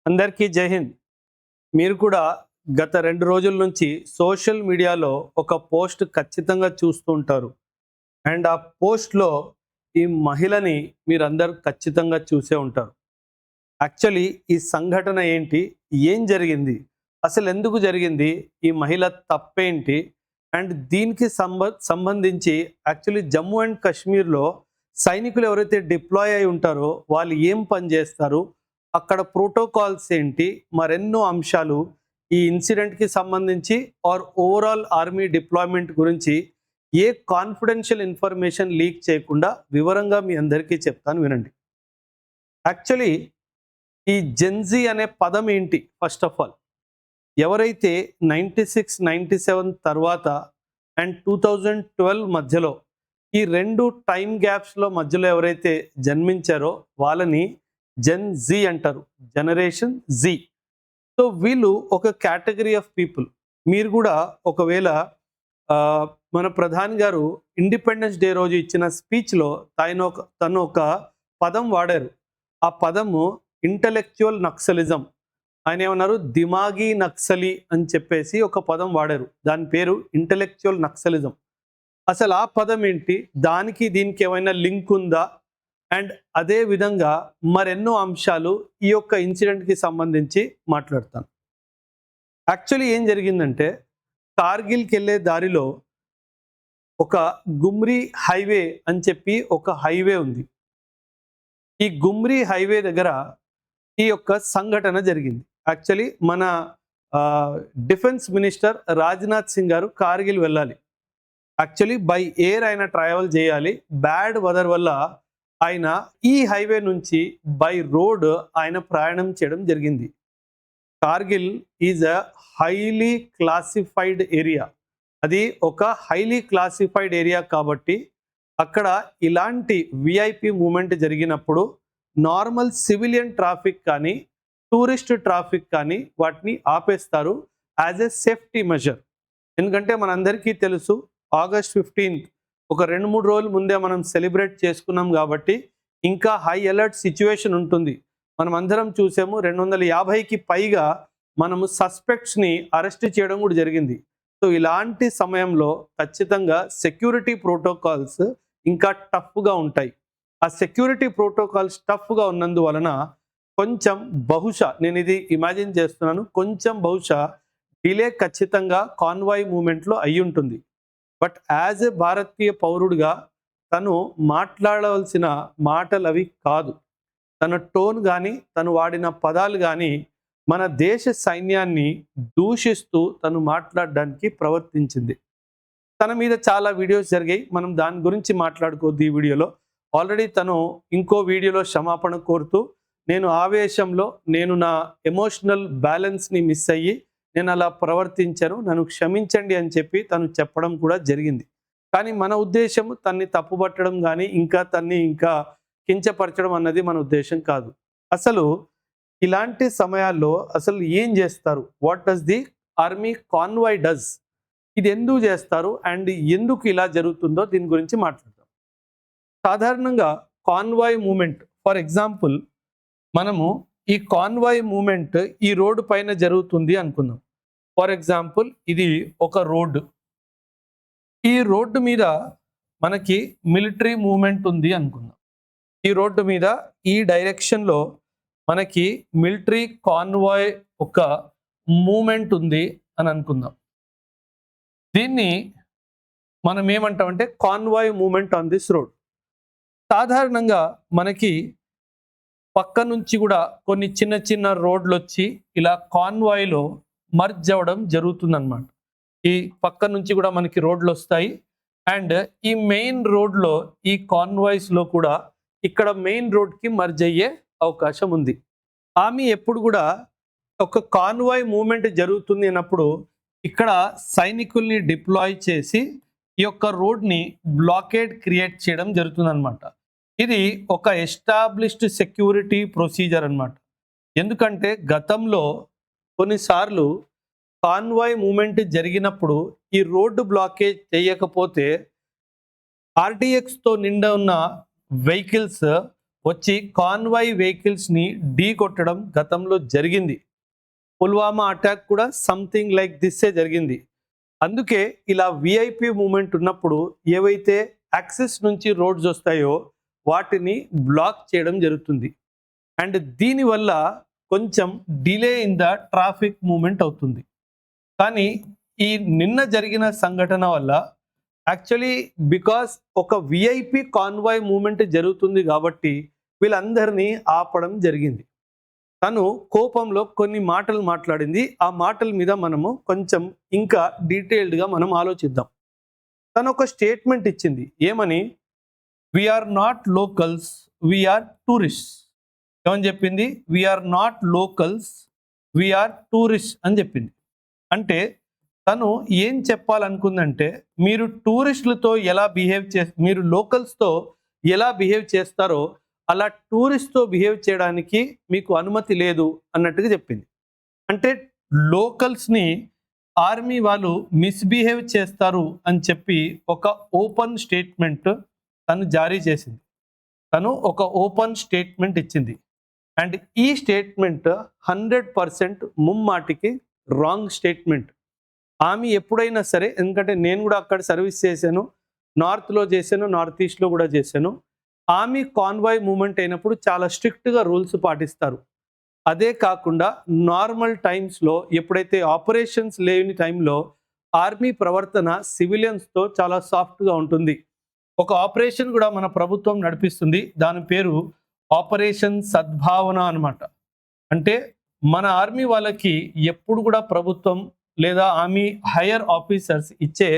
అందరికీ జై హింద్. మీరు కూడా గత 2 రోజుల నుంచి సోషల్ మీడియాలో ఒక పోస్ట్ ఖచ్చితంగా చూస్తూ ఉంటారు. అండ్ ఆ పోస్ట్‌లో ఈ మహిళని మీరందరూ ఖచ్చితంగా చూసే ఉంటారు. యాక్చువల్లీ ఈ సంఘటన ఏంటి? ఏం జరిగింది? అసలెందుకు జరిగింది? ఈ మహిళ తప్పేంటి? అండ్ దీనికి సంబంధించి యాక్చువల్లీ జమ్మూ అండ్ కాశ్మీర్‌లో సైనికులు ఎవరైతే డిప్లాయ్ అయి ఉంటారో వాళ్ళు ఏం పని చేస్తారు? అక్కడ ప్రోటోకాల్స్ ఏంటి? మరెన్నో అంశాలు ఈ ఇన్సిడెంట్‌కి సంబంధించి ఓవరాల్ ఆర్మీ డిప్లాయ్‌మెంట్ గురించి ఏ కాన్ఫిడెన్షియల్ ఇన్ఫర్మేషన్ లీక్ చేయకుండా వివరంగా మీ అందరికీ చెప్తాను వినండి. యాక్చువల్లీ ఈ జెన్‌జీ అనే పదం ఏంటి? ఫస్ట్ ఆఫ్ ఆల్ ఎవరైతే 96, 97 తర్వాత అండ్ 2012 మధ్యలో ఈ 2 టైమ్ గ్యాప్స్‌లో మధ్యలో ఎవరైతే జన్మించారో వాళ్ళని జెన్ జీ అంటారు. Generation G. సో వీళ్ళు ఒక కేటగిరీ ఆఫ్ పీపుల్. మీరు కూడా ఒకవేళ మన ప్రధాని గారు ఇండిపెండెన్స్ డే రోజు ఇచ్చిన స్పీచ్‌లో తను ఒక పదం వాడారు. ఆ పదము ఇంటలెక్చువల్ నక్సలిజం. ఆయన ఏమన్నారు? దిమాగీ నక్సలి అని చెప్పేసి ఒక పదం వాడారు. దాని పేరు ఇంటలెక్చువల్ నక్సలిజం. అసలు ఆ పదం ఏంటి? దానికి దీనికి ఏమైనా లింక్ ఉందా? అండ్ అదే విధంగా మరెన్నో అంశాలు ఈ యొక్క ఇన్సిడెంట్‌కి సంబంధించి మాట్లాడతాను. యాక్చువల్లీ ఏం జరిగిందంటే కార్గిల్‌కి వెళ్ళే దారిలో ఒక గుమ్రీ హైవే అని చెప్పి ఒక హైవే ఉంది. ఈ గుమ్రీ హైవే దగ్గర ఈ యొక్క సంఘటన జరిగింది. యాక్చువల్లీ మన డిఫెన్స్ మినిస్టర్ రాజ్‌నాథ్ సింగ్ గారు కార్గిల్ వెళ్ళాలి. యాక్చువల్లీ బై ఎయిర్ ఆయన ట్రావెల్ చేయాలి. బ్యాడ్ వెదర్ వల్ల ఆయన ఈ హైవే నుంచి బై రోడ్ ఆయన ప్రయాణం చేయడం జరిగింది. Kargil is a highly classified area. అది ఒక హైలీ క్లాసిఫైడ్ ఏరియా కాబట్టి అక్కడ ఇలాంటి విఐపి మూమెంట్ జరిగినప్పుడు నార్మల్ సివిలియన్ ట్రాఫిక్ కానీ టూరిస్ట్ ట్రాఫిక్ కానీ వాటిని ఆపేస్తారు యాజ్ ఎ సేఫ్టీ మెజర్. ఎందుకంటే మనందరికీ తెలుసు ఆగస్ట్ 15 ఒక 2-3 రోజుల ముందే మనం సెలబ్రేట్ చేసుకున్నాం కాబట్టి ఇంకా హై అలర్ట్ సిచ్యువేషన్ ఉంటుంది. మనం అందరం చూసాము 250కి పైగా మనము సస్పెక్ట్స్ని అరెస్ట్ చేయడం కూడా జరిగింది. సో ఇలాంటి సమయంలో ఖచ్చితంగా సెక్యూరిటీ ప్రోటోకాల్స్ ఇంకా టఫ్గా ఉంటాయి. ఆ సెక్యూరిటీ ప్రోటోకాల్స్ టఫ్గా ఉన్నందువలన కొంచెం బహుశా నేను ఇది ఇమాజిన్ చేస్తున్నాను, కొంచెం బహుశా డిలే ఖచ్చితంగా కాన్వాయ్ మూమెంట్లో అయి ఉంటుంది. బట్ యాజ్ ఎ భారతీయ పౌరుడిగా తను మాట్లాడవలసిన మాటలు అవి కాదు. తన టోన్ కానీ తను వాడిన పదాలు కానీ మన దేశ సైన్యాన్ని దూషిస్తూ తను మాట్లాడడానికి ప్రవర్తించింది. తన మీద చాలా వీడియోస్ జరిగాయి. మనం దాని గురించి మాట్లాడుకోవద్దు ఈ వీడియోలో. ఆల్రెడీ తను ఇంకో వీడియోలో క్షమాపణ కోరుతూ నేను ఆవేశంలో నేను నా ఎమోషనల్ బ్యాలెన్స్ని మిస్ అయ్యి నేను అలా ప్రవర్తించాను, నన్ను క్షమించండి అని చెప్పి తను చెప్పడం కూడా జరిగింది. కానీ మన ఉద్దేశం తన్ని తప్పుపట్టడం కానీ తన్ని ఇంకా కించపరచడం అన్నది మన ఉద్దేశం కాదు. అసలు ఇలాంటి సమయాల్లో అసలు ఏం చేస్తారు? What does the army convoy does? ఇది ఎందుకు చేస్తారు అండ్ ఎందుకు ఇలా జరుగుతుందో దీని గురించి మాట్లాడతాం. సాధారణంగా కాన్వాయ్ మూమెంట్, ఫర్ ఎగ్జాంపుల్ మనము ఈ కాన్వాయ్ మూమెంట్ ఈ రోడ్డు పైన జరుగుతుంది అనుకుందాం. ఫర్ ఎగ్జాంపుల్ ఇది ఒక రోడ్డు. ఈ రోడ్డు మీద మనకి మిలిటరీ మూమెంట్ ఉంది అనుకుందాం. ఈ రోడ్డు మీద ఈ డైరెక్షన్లో మనకి మిలిటరీ కాన్వాయ్ ఒక మూమెంట్ ఉంది అని అనుకుందాం. దీన్ని మనం ఏమంటామంటే convoy movement on this road. సాధారణంగా మనకి పక్క నుంచి కూడా కొన్ని చిన్న చిన్న రోడ్లు వచ్చి ఇలా కాన్వాయ్లో మర్జ్ అవ్వడం జరుగుతుందన్నమాట. ఈ పక్క నుంచి కూడా మనకి రోడ్లు వస్తాయి అండ్ ఈ మెయిన్ రోడ్లో ఈ కాన్వాయ్స్లో కూడా ఇక్కడ మెయిన్ రోడ్కి మర్జ్ అయ్యే అవకాశం ఉంది. ఆర్మీ ఎప్పుడు కూడా ఒక కాన్వాయ్ మూమెంట్ జరుగుతుంది అన్నప్పుడు ఇక్కడ సైనికుల్ని డిప్లాయ్ చేసి ఈ యొక్క రోడ్ని బ్లాకేడ్ క్రియేట్ చేయడం జరుగుతుందన్నమాట. ఇది ఒక ఎస్టాబ్లిష్డ్ సెక్యూరిటీ ప్రొసీజర్ అన్నమాట. ఎందుకంటే గతంలో కొన్నిసార్లు కాన్వాయ్ మూమెంట్ జరిగినప్పుడు ఈ రోడ్డు బ్లాకేజ్ చేయకపోతే ఆర్టీఎక్స్తో నిండా ఉన్న వెహికల్స్ వచ్చి కాన్వాయ్ వెహికల్స్ని ఢీ కొట్టడం గతంలో జరిగింది. పుల్వామా అటాక్ కూడా సంథింగ్ లైక్ దిస్సే జరిగింది. అందుకే ఇలా విఐపి మూమెంట్ ఉన్నప్పుడు ఏవైతే యాక్సెస్ నుంచి రోడ్స్ వస్తాయో వాటిని బ్లాక్ చేయడం జరుగుతుంది. అండ్ దీనివల్ల కొంచెం delay in the traffic movement అవుతుంది. కానీ ఈ నిన్న జరిగిన సంఘటన వల్ల యాక్చువల్లీ బికాస్ ఒక విఐపి కాన్వాయ్ మూమెంట్ జరుగుతుంది కాబట్టి వీళ్ళందరినీ ఆపడం జరిగింది. తను కోపంలో కొన్ని మాటలు మాట్లాడింది. ఆ మాటల మీద మనము కొంచెం ఇంకా డీటెయిల్డ్గా మనం ఆలోచిద్దాం. తను ఒక స్టేట్మెంట్ ఇచ్చింది. ఏమని? We are not locals, we are tourist. ఏమని చెప్పింది? We are not locals, we are tourist అని చెప్పింది. అంటే తను ఏం చెప్పాలనుకుందంటే, మీరు టూరిస్టులతో ఎలా మీరు లోకల్స్తో ఎలా బిహేవ్ చేస్తారో అలా టూరిస్ట్తో బిహేవ్ చేయడానికి మీకు అనుమతి లేదు అన్నట్టుగా చెప్పింది. అంటే లోకల్స్ని ఆర్మీ వాళ్ళు మిస్బిహేవ్ చేస్తారు అని చెప్పి ఒక ఓపెన్ స్టేట్మెంట్ తను జారీ చేసింది. తను ఒక ఓపెన్ స్టేట్మెంట్ ఇచ్చింది. అండ్ ఈ స్టేట్మెంట్ 100% ముమ్మాటికి రాంగ్ స్టేట్మెంట్. ఆమె ఎప్పుడైనా సరే, ఎందుకంటే నేను కూడా అక్కడ సర్వీస్ చేశాను, నార్త్లో చేశాను, నార్త్ ఈస్ట్లో కూడా చేశాను. ఆర్మీ కాన్వాయ్ మూమెంట్ అయినప్పుడు చాలా స్ట్రిక్ట్గా రూల్స్ పాటిస్తారు. అదే కాకుండా నార్మల్ టైమ్స్లో ఎప్పుడైతే ఆపరేషన్స్ లేని టైంలో ఆర్మీ ప్రవర్తన సివిలియన్స్తో చాలా సాఫ్ట్గా ఉంటుంది. ఒక ఆపరేషన్ కూడా మన ప్రభుత్వం నడిపిస్తుంది. దాని పేరు ఆపరేషన్ సద్భావన అన్నమాట. అంటే మన ఆర్మీ వాళ్ళకి ఎప్పుడు కూడా ప్రభుత్వం లేదా ఆర్మీ హైయర్ ఆఫీసర్స్ ఇచ్చే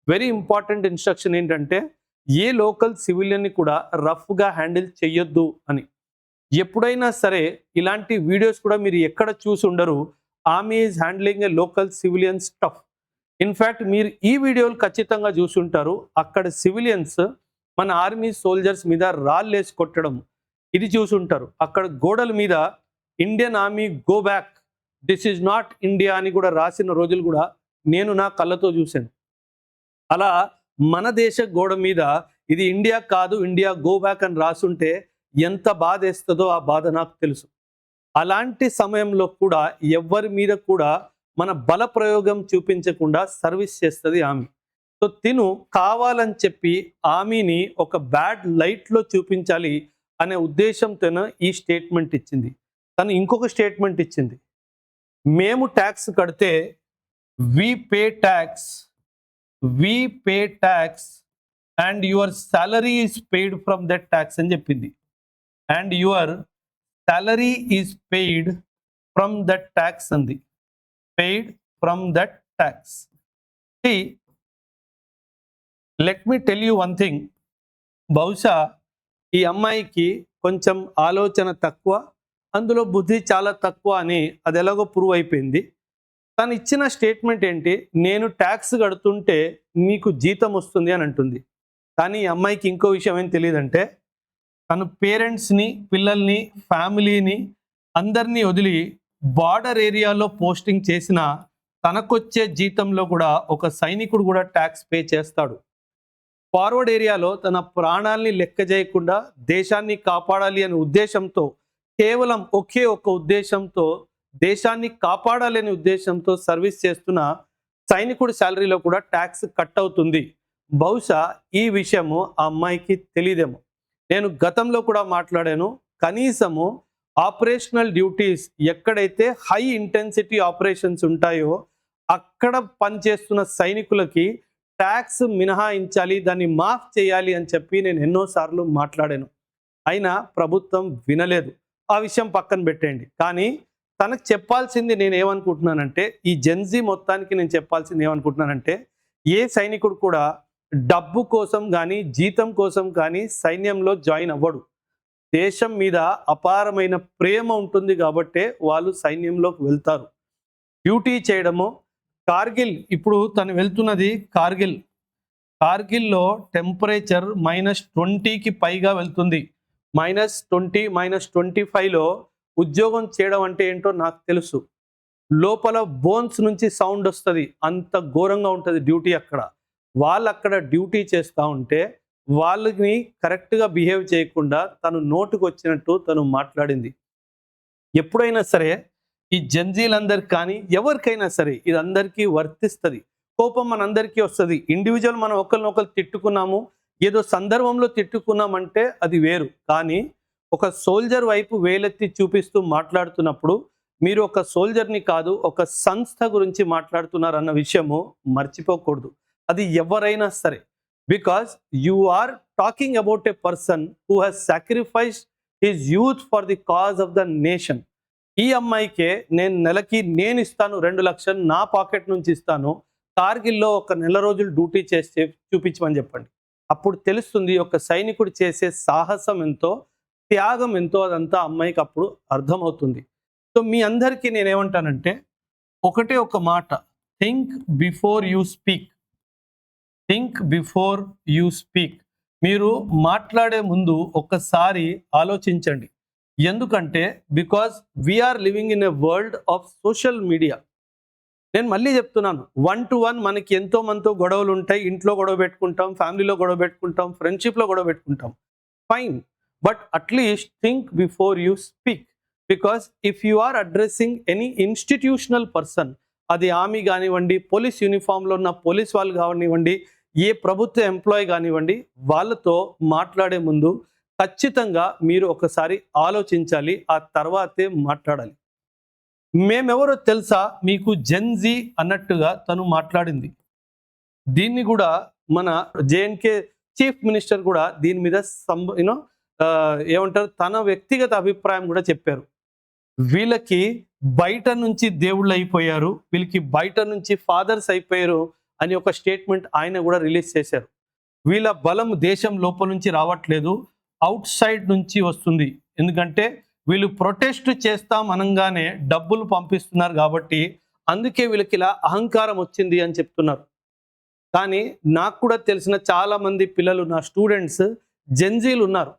వెరీ ఇంపార్టెంట్ ఇన్స్ట్రక్షన్ ఏంటంటే, ఏ లోకల్ సివిలియన్ని కూడా రఫ్గా హ్యాండిల్ చేయొద్దు అని. ఎప్పుడైనా సరే ఇలాంటి వీడియోస్ కూడా మీరు ఎక్కడ చూసి ఉండరు. Army is handling A local civilian stuff. In fact మీరు ఈ వీడియోలు ఖచ్చితంగా చూసి ఉంటారు. అక్కడ సివిలియన్స్ మన ఆర్మీ సోల్జర్స్ మీద రాళ్ళేసి కొట్టడం ఇది చూసి ఉంటారు. అక్కడ గోడల మీద Indian army go back, this is not India అని కూడా రాసిన రోజులు కూడా నేను నా కళ్ళతో చూశాను. అలా మన దేశ గోడ మీద ఇది ఇండియా కాదు, ఇండియా గో బ్యాక్ అని రాసుంటే ఎంత బాధ వేస్తుందో ఆ బాధ నాకు తెలుసు. అలాంటి సమయంలో కూడా ఎవరి మీద కూడా మన బల ప్రయోగం చూపించకుండా సర్వీస్ చేస్తుంది ఆమె. సో తిను కావాలని చెప్పి ఆమెని ఒక బ్యాడ్ లైట్లో చూపించాలి అనే ఉద్దేశంతోనే ఈ స్టేట్మెంట్ ఇచ్చింది. తను ఇంకొక స్టేట్మెంట్ ఇచ్చింది. మేము ట్యాక్స్ కడితే we pay tax and your salary is paid from that tax అని చెప్పింది. And your salary is paid from that tax అంది. Paid from that tax. Let me tell you one thing. బహుశా ఈ అమ్మాయికి కొంచెం ఆలోచన తక్కువ, అందులో బుద్ధి చాలా తక్కువ అని అది ఎలాగో ప్రూవ్ అయిపోయింది. తను ఇచ్చిన స్టేట్మెంట్ ఏంటి? నేను ట్యాక్స్ కడుతుంటే నీకు జీతం వస్తుంది అని అంటుంది. కానీ ఈ అమ్మాయికి ఇంకో విషయం ఏం తెలియదంటే, తను పేరెంట్స్ని, పిల్లల్ని, ఫ్యామిలీని అందరినీ వదిలి బార్డర్ ఏరియాలో పోస్టింగ్ చేసిన తనకొచ్చే జీతంలో కూడా ఒక సైనికుడు కూడా ట్యాక్స్ పే చేస్తాడు. ఫార్వర్డ్ ఏరియాలో తన ప్రాణాల్ని లెక్క చేయకుండా దేశాన్ని కాపాడాలి అనే ఉద్దేశంతో, కేవలం ఒకే ఒక్క ఉద్దేశంతో, దేశాన్ని కాపాడాలి అనే ఉద్దేశంతో సర్వీస్ చేస్తున్న సైనికుడి శాలరీలో కూడా ట్యాక్స్ కట్ అవుతుంది. బహుశా ఈ విషయము ఆ అమ్మాయికి తెలియదేమో. నేను గతంలో కూడా మాట్లాడాను. కనీసము ఆపరేషనల్ డ్యూటీస్ ఎక్కడైతే హై ఇంటెన్సిటీ ఆపరేషన్స్ ఉంటాయో అక్కడ పనిచేస్తున్న సైనికులకి ట్యాక్స్ మినహాయించాలి, దాన్ని మాఫ్ చేయాలి అని చెప్పి నేను ఎన్నోసార్లు మాట్లాడాను. అయినా ప్రభుత్వం వినలేదు. ఆ విషయం పక్కన పెట్టండి. కానీ తనకు చెప్పాల్సింది నేను ఏమనుకుంటున్నానంటే, ఈ జెన్జీ మొత్తానికి నేను చెప్పాల్సింది ఏమనుకుంటున్నానంటే, ఏ సైనికుడు కూడా డబ్బు కోసం కానీ జీతం కోసం కానీ సైన్యంలో జాయిన్ అవ్వడు. దేశం మీద అపారమైన ప్రేమ ఉంటుంది కాబట్టే వాళ్ళు సైన్యంలోకి వెళ్తారు, డ్యూటీ చేయడము. కార్గిల్, ఇప్పుడు తను వెళ్తున్నది కార్గిల్లో టెంపరేచర్ -20కి పైగా వెళ్తుంది. -20, -25లో ఉద్యోగం చేయడం అంటే ఏంటో నాకు తెలుసు. లోపల బోన్స్ నుంచి సౌండ్ వస్తుంది, అంత ఘోరంగా ఉంటుంది డ్యూటీ అక్కడ. వాళ్ళు అక్కడ డ్యూటీ చేస్తూ ఉంటే వాళ్ళని కరెక్ట్గా బిహేవ్ చేయకుండా తను నోటుకు వచ్చినట్టు తను మాట్లాడింది. ఎప్పుడైనా సరే ఈ జంజీలందరికి కానీ ఎవరికైనా సరే ఇది అందరికీ వర్తిస్తుంది. కోపం మనందరికీ వస్తుంది. ఇండివిజువల్ మనం ఒకరినొకరు తిట్టుకున్నాము, ఏదో సందర్భంలో తిట్టుకున్నామంటే అది వేరు. కానీ ఒక సోల్జర్ వైపు వేలెత్తి చూపిస్తూ మాట్లాడుతున్నప్పుడు మీరు ఒక సోల్జర్ని కాదు, ఒక సంస్థ గురించి మాట్లాడుతున్నారన్న విషయము మర్చిపోకూడదు. అది ఎవరైనా సరే. Because you are talking about a person who has sacrificed his youth for the cause of the nation. ఈ అమ్మాయికే నేను నెలకి నేను ఇస్తాను 2 లక్షలు నా పాకెట్ నుంచి ఇస్తాను, కార్గిల్లో ఒక నెల రోజులు డ్యూటీ చేస్తే చూపించమని చెప్పండి. అప్పుడు తెలుస్తుంది ఒక సైనికుడు చేసే సాహసం ఎంతో, త్యాగం ఎంతో, అదంతా అమ్మాయికి అప్పుడు అర్థమవుతుంది. సో మీ అందరికీ నేనేమంటానంటే ఒకటే ఒక మాట, think before you speak. Think before you speak. మీరు మాట్లాడే ముందు ఒక్కసారి ఆలోచించండి. ఎందుకంటే because we are living in a world of social media. నేను మళ్ళీ చెప్తున్నాను, 1 to 1 మనకి ఎంతో మందితో గొడవలు ఉంటాయి. ఇంట్లో గొడవ పెట్టుకుంటాం, ఫ్యామిలీలో గొడవ పెట్టుకుంటాం, ఫ్రెండ్షిప్లో గొడవ పెట్టుకుంటాం. Fine, but at least think before you speak. Because if you are addressing any institutional person, అది ఆర్మీ కానివ్వండి, పోలీస్ యూనిఫామ్లో ఉన్న పోలీస్ వాళ్ళు కానివ్వండి, ఏ ప్రభుత్వ ఎంప్లాయీ కానివ్వండి, వాళ్ళతో మాట్లాడే ముందు ఖచ్చితంగా మీరు ఒకసారి ఆలోచించాలి, ఆ తర్వాతే మాట్లాడాలి. మేమెవరో తెలుసా మీకు, జెన్జీ అన్నట్టుగా తను మాట్లాడింది. దీన్ని కూడా మన జేఎన్కే చీఫ్ మినిస్టర్ కూడా దీని మీద ఏమంటారు, తన వ్యక్తిగత అభిప్రాయం కూడా చెప్పారు. వీళ్ళకి బయట నుంచి దేవుళ్ళు అయిపోయారు, వీళ్ళకి బయట నుంచి ఫాదర్స్ అయిపోయారు అని ఒక స్టేట్మెంట్ ఆయన కూడా రిలీజ్ చేశారు. వీళ్ళ బలం దేశం లోపల నుంచి రావట్లేదు, అవుట్ సైడ్ నుంచి వస్తుంది. ఎందుకంటే వీళ్ళు ప్రొటెస్ట్ చేస్తాం అనగానే డబ్బులు పంపిస్తున్నారు కాబట్టి అందుకే వీళ్ళకి ఇలా అహంకారం వచ్చింది అని చెప్తున్నారు. కానీ నాకు కూడా తెలిసిన చాలా మంది పిల్లలు, నా స్టూడెంట్స్ జెన్జీలు ఉన్నారు.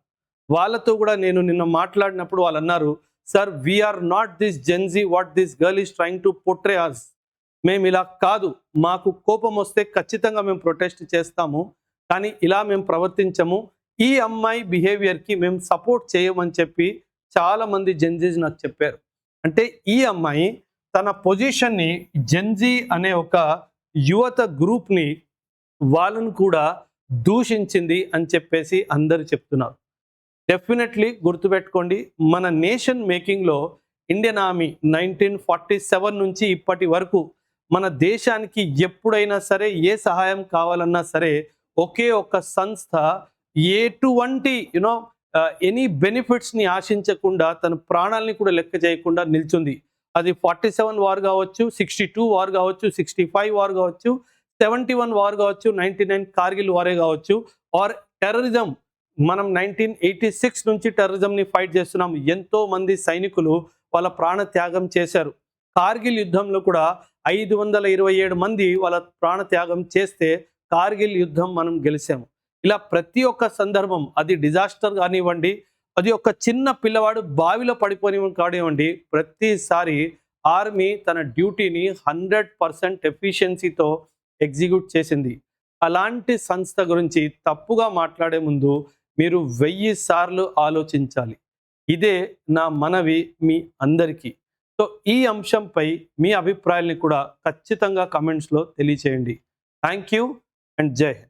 వాళ్ళతో కూడా నేను నిన్న మాట్లాడినప్పుడు వాళ్ళు అన్నారు, sir we are not this Gen Z what this girl is trying to portray us. మేము ఇలా కాదు, మాకు కోపం వస్తే ఖచ్చితంగా మేము ప్రొటెస్ట్ చేస్తాము, కానీ ఇలా మేము ప్రవర్తించము, ఈ అమ్మాయి బిహేవియర్కి మేము సపోర్ట్ చేయమని చెప్పి చాలా మంది జెన్జీస్ నాకు చెప్పారు. అంటే ఈ అమ్మాయి తన పొజిషన్ని, జెన్జీ అనే ఒక యువత గ్రూప్ని వాళ్ళను కూడా దూషించింది అని చెప్పేసి అందరు చెప్తున్నారు. డెఫినెట్లీ గుర్తుపెట్టుకోండి, మన నేషన్ మేకింగ్లో ఇండియన్ ఆర్మీ 1947 నుంచి ఇప్పటి వరకు మన దేశానికి ఎప్పుడైనా సరే ఏ సహాయం కావాలన్నా సరే ఒకే ఒక సంస్థ ఎటువంటి ఎనీ బెనిఫిట్స్ని ఆశించకుండా తన ప్రాణాలని కూడా లెక్క చేయకుండా నిల్చుంది. అది 47 వార్ కావచ్చు, 62 వార్ కావచ్చు, 65 వార్ కావచ్చు, 71 వార్ కావచ్చు, 99 కార్గిల్ వారే కావచ్చు, ఆర్ టెర్రరిజం. మనం 1986 నుంచి టెర్రరిజంని ఫైట్ చేస్తున్నాం. ఎంతో మంది సైనికులు వాళ్ళ ప్రాణ త్యాగం చేశారు. కార్గిల్ యుద్ధంలో కూడా 527 మంది వాళ్ళ ప్రాణ త్యాగం చేస్తే కార్గిల్ యుద్ధం మనం గెలిచాము. ఇలా ప్రతి ఒక్క సందర్భం, అది డిజాస్టర్ కానివ్వండి, అది ఒక చిన్న పిల్లవాడు బావిలో పడిపోని కానివ్వండి, ప్రతిసారి ఆర్మీ తన డ్యూటీని 100% ఎఫిషియన్సీతో ఎగ్జిక్యూట్ చేసింది. అలాంటి సంస్థ గురించి తప్పుగా మాట్లాడే ముందు మీరు 1000 సార్లు ఆలోచించాలి. ఇదే నా మనవి మీ అందరికీ. సో ఈ అంశంపై మీ అభిప్రాయాల్ని కూడా ఖచ్చితంగా కమెంట్స్లో తెలియచేయండి. థ్యాంక్ యూ అండ్ జై హింద్.